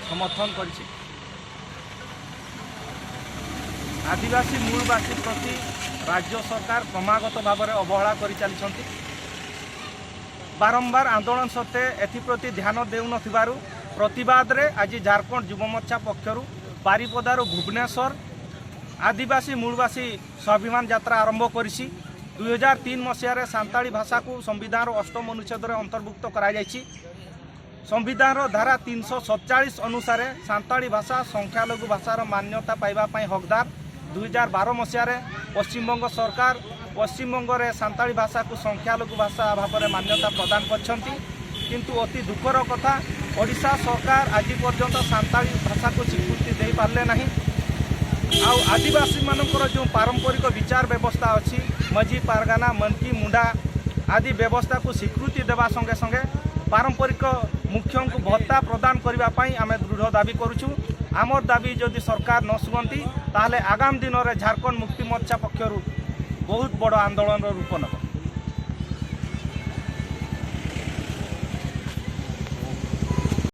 समर्थन कर आदिवासी मूलवासी प्रति राज्य सरकार क्रमागत भाव में अवहेला कर चली बारंबार आंदोलन सत्वे एप्रति ध्यान देउन प्रतिवाद रे आज झारखंड युव मोर्चा पक्षर बारिपदार भुवनेश्वर आदिवासी मूलवासी स्वाभिमान यात्रा आरंभ करिछि। 2003 मसीह सांताली भाषा को संविधान 8 अनुच्छेद अंतर्भुक्त कराई संविधान धारा 347 अनुसार सांताली भाषा संख्यालघु भाषार मान्यता पाइबा हकदार। 2012 मसीह पश्चिमबंग सरकार पश्चिमबंग में सांताली भाषा को संख्यालघु भाषा भाव में मान्यता प्रदान करछंती किंतु अति दुखर कथा ओडिशा सरकार आज पर्यंत सांताली भाषा को स्वीकृति दे पारले नहीं। आदिवासी मानकर जो पारंपरिक विचार व्यवस्था अच्छी मझी पारगाना मनकी मुंडा आदि व्यवस्था को स्वीकृति देवा संगे संगे पारंपरिक मुख्यों को भत्ता प्रदान करने आम दृढ़ दाबी करुचु। आमर दाबी जदि सरकार न शुणती ताहले आगामी दिन में झारखंड मुक्ति मोर्चा पक्षर बहुत बड़ आंदोलन रूप नब।